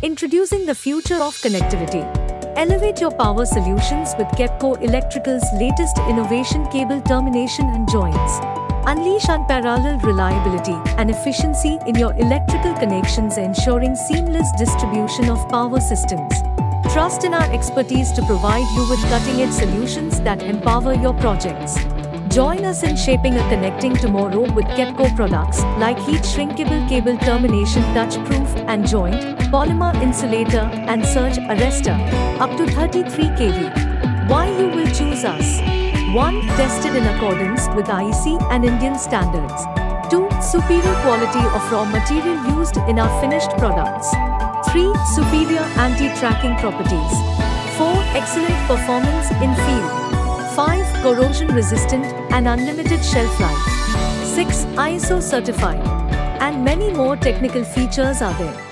Introducing the future of connectivity. Elevate your power solutions with Kepco Electricals' latest innovation: cable termination and joints. Unleash unparalleled reliability and efficiency in your electrical connections, ensuring seamless distribution of power systems. Trust in our expertise to provide you with cutting-edge solutions that empower your projects. Join us in shaping a connecting tomorrow with Kepco products like heat shrinkable cable termination, touch-proof and joint, polymer insulator and surge arrestor, up to 33 kV. Why you will choose us? 1. Tested in accordance with IEC and Indian standards. 2. Superior quality of raw material used in our finished products. 3. Superior anti-tracking properties. 4. Excellent performance in field. 5. Corrosion resistant and unlimited shelf life. 6. ISO certified. And many more technical features are there.